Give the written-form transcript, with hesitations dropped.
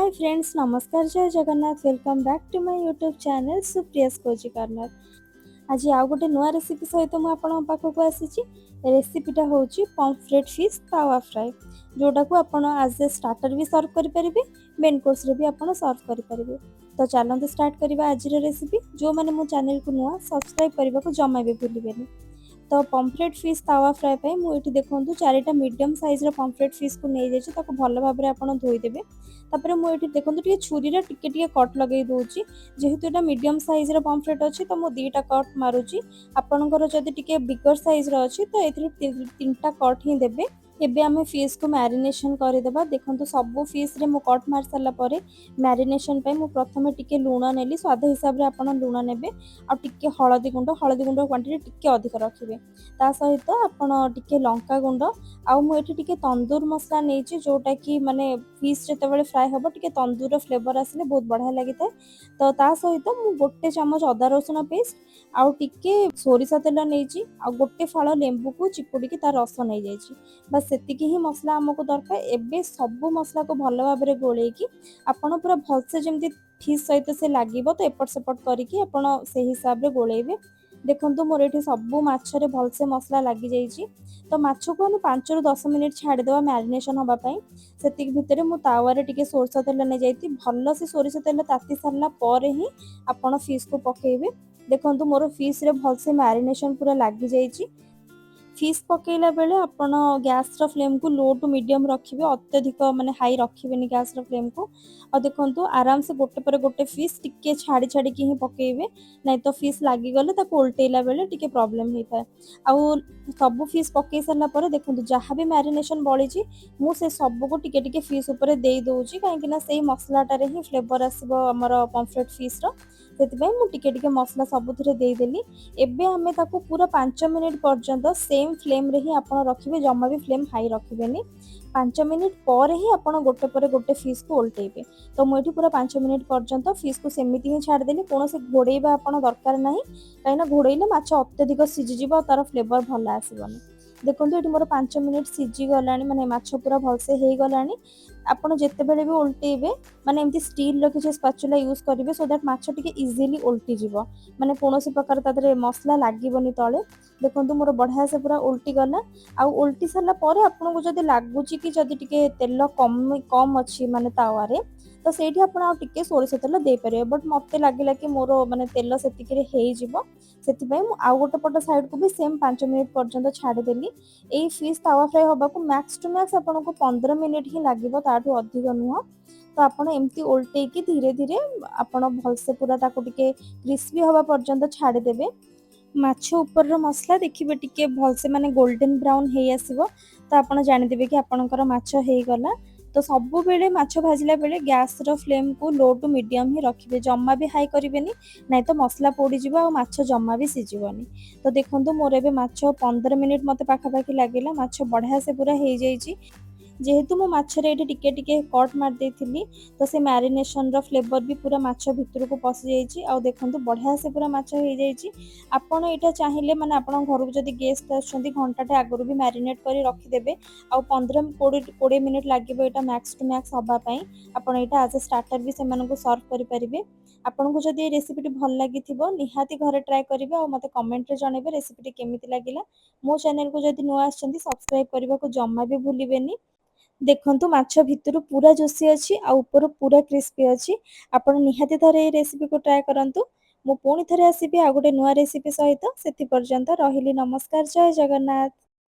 हाय friends, नमस्कार, जय Jagannath. Welcome back to my YouTube channel Supriya's cozy corner. आज आउ गोटे नुआ रेसिपी सहित मुझे आपन पाखक आसी। रेसिपीटा हूँ पम्फ्रेट फिश तावा फ्राए, जोटा को आप आज ए स्टार्टर भी सर्व करेंगे, मेन कोर्स रे भी आप सर्व करेंगे। तो चलते स्टार्ट करवा आज रेसिपी। जो मैंने मो चैनल को नुआ सब्सक्राइब करने को जमा भी भूलें। तो पम्फ्रेट फिश तावा फ्राए पे मुझे देखूँ चारिटा मीडियम साइज पम्फ्रेट फिश को नहीं जाइए, भल भाव में आप धोईदेवे। तापर मुझे देखते छुरी टे कट लगे दूसरी, जेहेतु यहाँ मीडियम साइज पम्फ्रेट अच्छी तो मुझे दुईटा कट मारुची। आपंकर जदि बिगर साइज अच्छी तो ये तीन टा कट ही देवे। एबे आमे फिश को मैरिनेशन करदेबा। देखो सबू फिश रे मु कट मार सारा पर मैरिनेशन पे मु प्रथमे टिके लुण नेली, स्वाद हिसाब से आप लुण नेबे। आ टिके हळदी गुंड क्वांटिटी टिके अधिक रखिए। ता सहित आपण टिके लंका गुंड आउ मु एठी टिके तंदूर मसला नेछि, जोटा कि माने फिश जेतेबेले फ्राए हबो टिके तंदूर फ्लेवर आसिले बहुत बढ़िया लगी था। तो ता सहित मु गोटे चमच अदा रसुण पेस्ट आउ टिके सोरिष तेल नेछि, आ गोटे फाळ लेंबू को चिपुड़ी तार रस नहीं जाइछि। बस सेतिकी ही मसला हमको दरकार। एबे सबू मसला को भल भाव में गोलेकी आपण पूरा भलसे जमती फिश सहित से लागिबो, तो एपट सेपट करिकी आपण से हिसाब रे गोलेबे। देखंतु मोर एठी सबू माछरे भलसे मसला लगी जाइछि। तो माछ को हम 5 ରୁ 10 मिनिट छाड़देवा मैरिनेशन होगा पाई। सेतिक भितरे मु तावारे टिके सोरष तेल नहीं जाइति, भल से सोरष तेल ताती सारला पर ही आपण फिश को पकेइबे। देखंतु मोर फिश रे भलसे मैरिनेशन पूरा लगी जाइछि। फिश पकेला बेले आपण गैस रो फ्लेम को लो टू मीडियम रखिबे, अत्यधिक माने हाई रखिबेनी गैस रो फ्लेम को। और देखंतु आराम से गोटे पर गोटे फिश टिके छाड़ी छाड़ी की ही पकेइबे, नहीं तो फिश लागी गले ताको उल्टेला बेले टिके प्रॉब्लम होई थाए। आउ सब फिश पकई सारा पर देखंतु जहाँ भी मैरिनेशन बळीची मु से सब को टिके टिके फिश ऊपर दे दोउची, काहेकि ना सेही मसलाटारे ही फ्लेवर आसीबो हमर पम्फ्रेट फिश रो। सेतिबे मु टिके टिके मसला सबुथिरे दे देली। एबे हमें ताको पूरा 5 मिनिट पर्यंत सेम फ्लेम रे ही आपण रखिबे, जमा भी फ्लेम हाई रखिबेनी। 5 मिनिट पर ही आपण गोटे पर गोटे फिश को उल्टेइबे। तो मुझे पूरा 5 मिनिट पर्यंत फिश को सेमिति ही छाड़देली, कौन से घोड़ेबा आपण दरकार नहीं, कहीं घोड़ेले माछ अत्यधिक सीझीजिव, तार फ्लेवर भल आसबनी। देखो ये मोर 5 मिनिट सीझी गला, माने माछ पूरा भलसे हो गला। आपड़ जिते बड़े भी उल्टेबे माने एमती स्टील रो किछि स्पैचुला यूज करेंगे, सो दैट माछ टिके इजीली उल्टी जीवो, माने कौन प्रकार तादरे मसला लागबनी तले। देखो मोर बढ़िया से पूरा उल्टी गला। आउ उल्टी सारा पर आपन को जदि लागुची कि जदि टिके तेल कम कम अच्छी माने तावारे, तो सेठी आपण आ टिके सोरिष तेल दे पारे। बट मते लागिला कि मोर माने तेल सेतिक रे हेई जीवो, सेति मु आउ गोटे पट साइड को भी सेम 5 मिनिट पर्यंत छाड़ी देली। एई फिश तावा फ्राई होबा को मैक्स टू मैक्स आपन को 15 मिनिट ही लागिवो, ताठू अधिक नुह। तो आपण एमती उल्टे की धीरे धीरे आपण भलसे पूरा ताको टिके क्रिस्पी होबा पर्यंत छाड़ी देबे। माछ ऊपर मसला देखिए टिके भलसे माने गोल्डन ब्राउन हे आसीबो, तो आपण जानि देबे कि आपणकर माछ हे गला। तो सबु बेले माछ भाजिला बेले गैस रो फ्लेम को लो टू मीडियम ही रखिबे, जम्मा भी हाई करिवेनी, नहीं तो मसला पोड़ी जिवो आ माछ जम्मा भी सिझिबोनी। तो देखंतु मोर एबे माछ 15 मिनिट मते पाखापाखि लागिला, माछ बढ़िया से पूरा हे जाइछि। जेहेतु मो माछरे एठी टिके टिके कट मार देइथिली, तो से मैरिनेशन रो फ्लेवर भी पूरा माछ भितर को पसि जाइछि। आ देखंतु बढ़िया से पूरा माछ हे जाइछि। आपण एटा चाहिए माने आपण घर को जदि गेस्ट आछंती घंटाटे आगु भी मैरिनेट करी रखि देबे। आ 15-20 minute लागिबो Etah max to max हबा पई। आपण एटा एज अ स्टार्टर भी सेमान को सर्व करि परिबे। आपन को जदि रेसिपी भल लागिथिबो निहाती घरे ट्राई करिवे, आ मते कमेंट रे जणेबे रेसिपी केमिति लागिला। मो चैनल को जदि नुआ आछंती सब्सक्राइब करबा को जम्मा भी भूलिबेनी। देखंतु माछ भितरु पूरा जोसी अछि आ ऊपर पूरा क्रिस्पी अछि। आपण निहाती थरे ए रेसिपी को ट्राई करंतु। मु पुणी थरे आसीबी आ गोटे नुआ रेसिपी सहित। सेति पर्यंत रहिली, नमस्कार, जय जगन्नाथ।